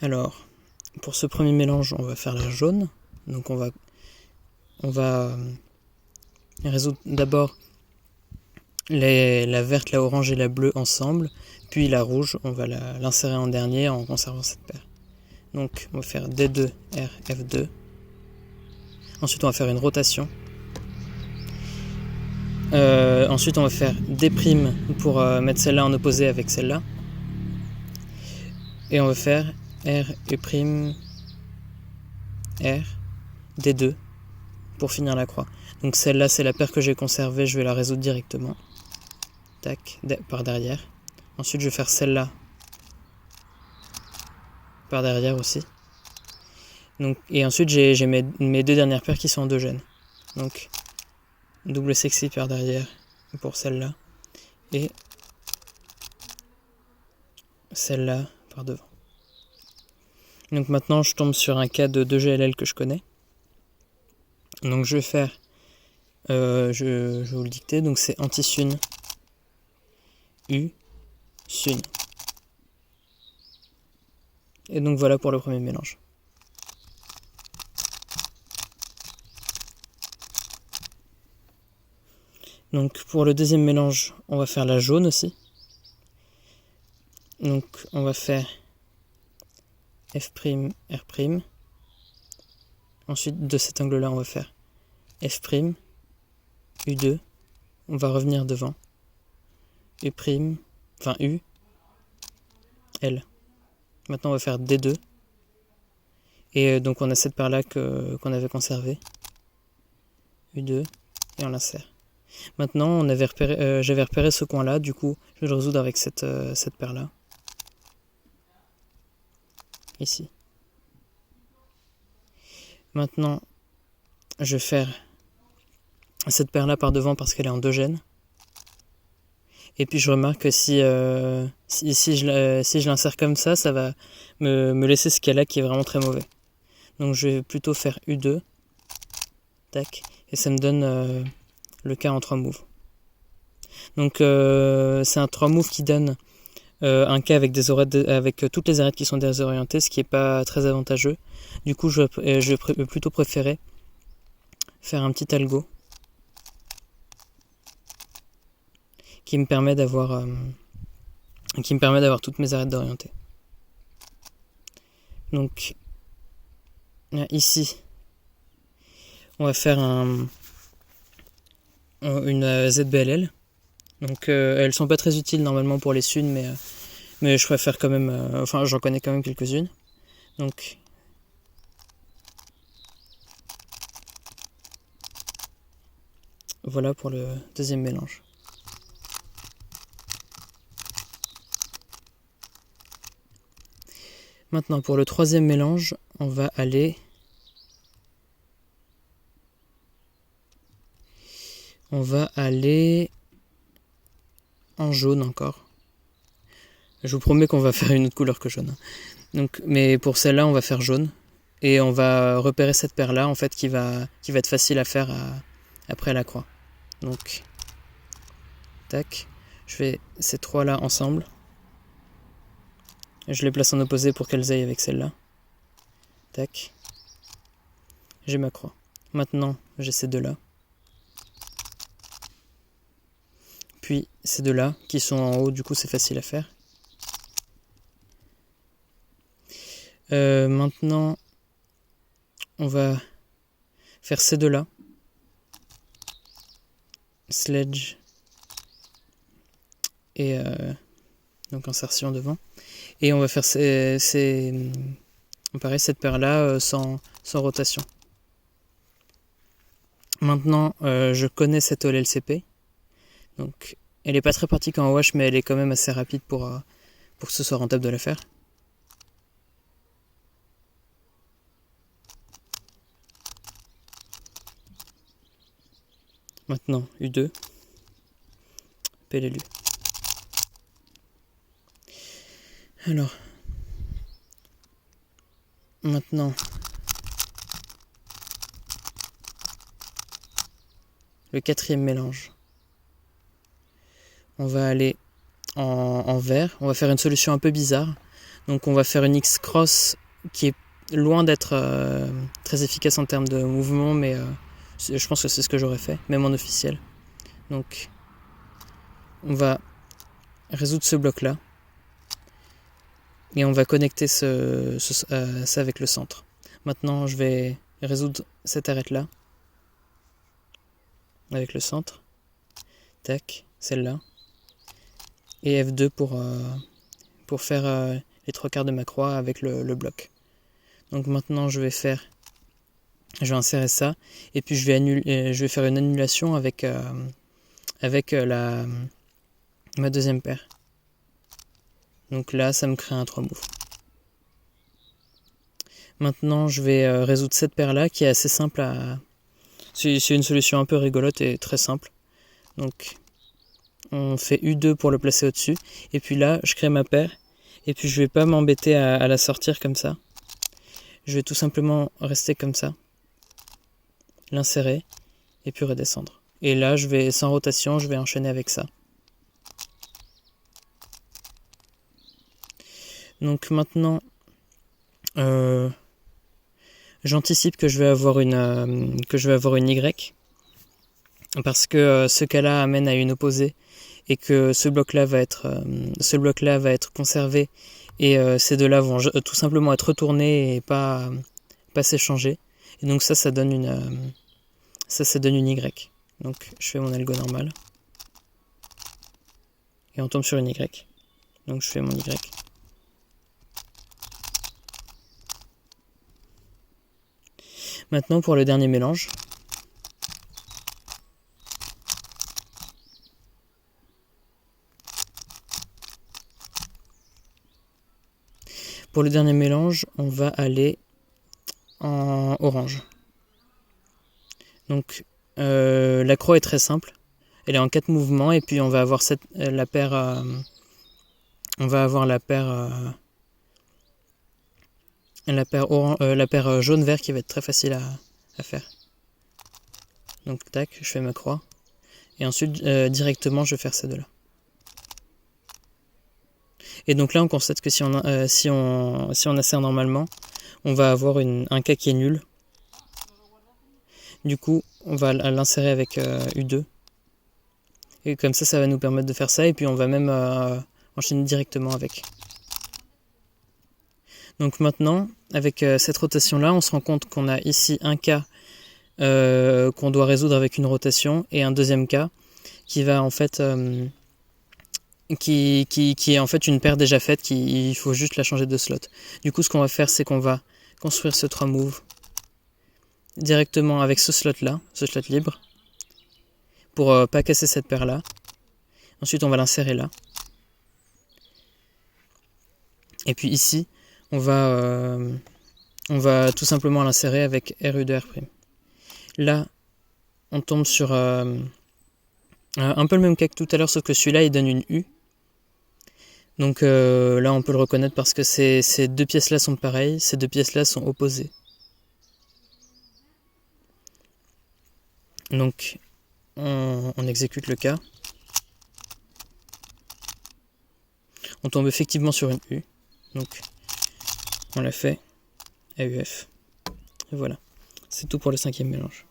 Alors, pour ce premier mélange, on va faire la jaune. Donc on va résoudre d'abord la verte, la orange et la bleue ensemble, puis la rouge, on va l'insérer en dernier en conservant cette paire. Donc on va faire D2, R, F2. Ensuite on va faire une rotation. Ensuite on va faire D' pour mettre celle-là en opposé avec celle-là. Et on va faire R, E', R, D2 pour finir la croix. Donc celle-là c'est la paire que j'ai conservée, je vais la résoudre directement. Tac, par derrière. Ensuite je vais faire celle-là par derrière aussi. Donc, et ensuite j'ai mes deux dernières paires qui sont endogènes. Donc double sexy par derrière pour celle-là et celle-là par devant. Donc maintenant je tombe sur un cas de 2GLL que je connais. Donc je vais faire, je vais vous le dicter, donc c'est anti-sun, U, sun. Et donc voilà pour le premier mélange. Donc pour le deuxième mélange, on va faire la jaune aussi. Donc on va faire F', R'. Ensuite de cet angle-là, on va faire F', U2. On va revenir devant. U', enfin U, L. Maintenant on va faire D2. Et donc on a cette paire-là qu'on avait conservée. U2 et on l'insère. Maintenant j'avais repéré ce coin-là, du coup je vais le résoudre avec cette paire-là. Ici. Maintenant je vais faire cette paire-là par devant parce qu'elle est endogène. Et puis je remarque que si je l'insère comme ça, ça va me laisser ce cas-là qui est vraiment très mauvais. Donc je vais plutôt faire U2. Tac. Et ça me donne le cas en 3 moves. Donc c'est un 3 moves qui donne un cas avec avec toutes les arêtes qui sont désorientées, ce qui n'est pas très avantageux. Du coup je vais plutôt préférer faire un petit algo qui me permet d'avoir toutes mes arêtes d'orienter. Donc ici on va faire une ZBLL. Donc elles sont pas très utiles normalement pour les suns, mais je préfère quand même, enfin j'en connais quand même quelques-unes. Donc voilà pour le deuxième mélange. Maintenant pour le troisième mélange, on va aller en jaune encore. Je vous promets qu'on va faire une autre couleur que jaune. Donc, mais pour celle-là, on va faire jaune. Et on va repérer cette paire-là, en fait, qui va être facile à faire après la croix. Donc, tac. Je fais ces trois-là ensemble. Je les place en opposé pour qu'elles aillent avec celle-là. Tac. J'ai ma croix. Maintenant, j'ai ces deux-là. Puis ces deux-là qui sont en haut, du coup c'est facile à faire. Maintenant, on va faire ces deux-là. Sledge et donc insertion devant. Et on va faire pareil, cette paire-là sans rotation. Maintenant, je connais cette OLLCP. Donc, elle n'est pas très pratique en wash, mais elle est quand même assez rapide pour que ce soit rentable de la faire. Maintenant, U2, PLLU. Alors, maintenant, le quatrième mélange. On va aller en vert, on va faire une solution un peu bizarre. Donc on va faire une X-cross qui est loin d'être très efficace en termes de mouvement, mais je pense que c'est ce que j'aurais fait, même en officiel. Donc on va résoudre ce bloc-là. Et on va connecter ça avec le centre. Maintenant, je vais résoudre cette arête-là. Avec le centre. Tac, celle-là. Et F2 pour faire les 3/4 de ma croix avec le bloc. Donc maintenant, je vais insérer ça. Et puis je vais faire une annulation avec ma deuxième paire. Donc là, ça me crée un 3 move. Maintenant, je vais résoudre cette paire-là qui est assez simple à... C'est une solution un peu rigolote et très simple. Donc, on fait U2 pour le placer au-dessus. Et puis là, je crée ma paire. Et puis, je vais pas m'embêter à la sortir comme ça. Je vais tout simplement rester comme ça. L'insérer. Et puis redescendre. Et là, sans rotation, je vais enchaîner avec ça. Donc maintenant, j'anticipe que je vais avoir une Y, parce que ce cas-là amène à une opposée et que ce bloc-là va être conservé et ces deux-là vont tout simplement être retournés et pas s'échanger. Et donc ça donne une Y. Donc je fais mon algo normal et on tombe sur une Y. Donc je fais mon Y. Maintenant pour le dernier mélange. Pour le dernier mélange, on va aller en orange. Donc la croix est très simple. Elle est en 4 mouvements et puis on va avoir la paire jaune-vert qui va être très facile à faire. Donc tac, je fais ma croix. Et ensuite, directement, je vais faire ces deux-là. Et donc là, on constate que si on insère normalement, on va avoir un cas qui est nul. Du coup, on va l'insérer avec U2. Et comme ça va nous permettre de faire ça. Et puis on va même enchaîner directement avec. Donc maintenant, avec cette rotation-là, on se rend compte qu'on a ici un cas qu'on doit résoudre avec une rotation et un deuxième cas qui va en fait qui est en fait une paire déjà faite, il faut juste la changer de slot. Du coup, ce qu'on va faire, c'est qu'on va construire ce 3 move directement avec ce slot-là, ce slot libre, pour pas casser cette paire-là. Ensuite, on va l'insérer là. Et puis ici, on va tout simplement l'insérer avec RU2R'. Là, on tombe sur un peu le même cas que tout à l'heure, sauf que celui-là, il donne une U. Donc là, on peut le reconnaître parce que ces deux pièces-là sont pareilles, ces deux pièces-là sont opposées. Donc, on exécute le cas. On tombe effectivement sur une U. Donc, on l'a fait. AUF. Et voilà. C'est tout pour le 5e mélange.